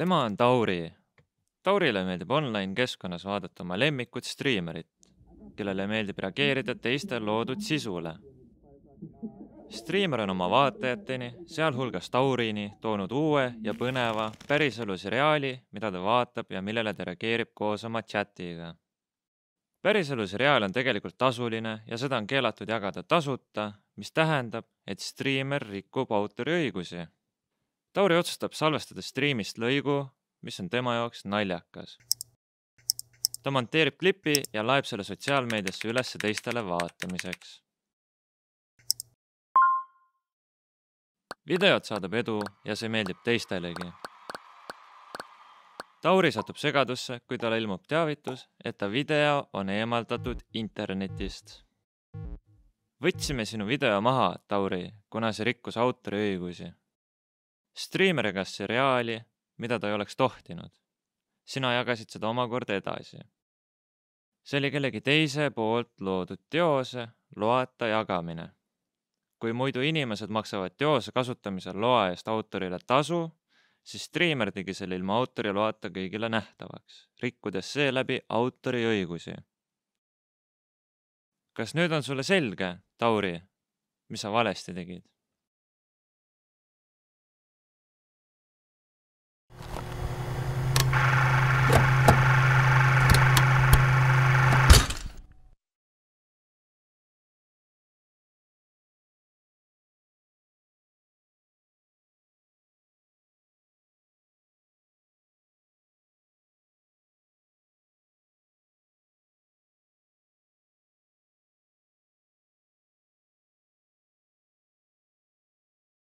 Tema on Tauri. Taurile meeldib online-keskkonnas vaadata oma lemmikut striimerit, kellele meeldib reageerida teiste loodud sisule. Striimer on oma vaatajateni, sealhulgas Taurini, toonud uue ja põneva päriselu seriaali, mida ta vaatab ja millele ta reageerib koos oma chatiga. Päriselu seriaal on tegelikult tasuline ja seda on keelatud jagada tasuta, mis tähendab, et striimer rikub autoriõigusi. Tauri otsustab salvestada striimist lõigu, mis on tema jaoks naljakas. Ta monteerib klipi ja laeb selle sotsiaalmeediasse üles teistele vaatamiseks. Videot saadab edu ja see meeldib teistelegi. Tauri satub segadusse, kui talle ilmub teavitus, et ta video on eemaldatud internetist. Võtsime sinu video maha, Tauri, kuna see rikkus autoriõigusi. Striimer jagas seriaali, mida ta ei oleks tohtinud. Sina jagasid seda omakorda edasi. See oli kellegi teise poolt loodud teose loata jagamine. Kui muidu inimesed maksavad teose kasutamisel loa eest autorile tasu, siis striimer tegi selle ilma autori loata kõigile nähtavaks, rikkudes seeläbi autoriõigusi. Kas nüüd on sulle selge, Tauri, mis sa valesti tegid?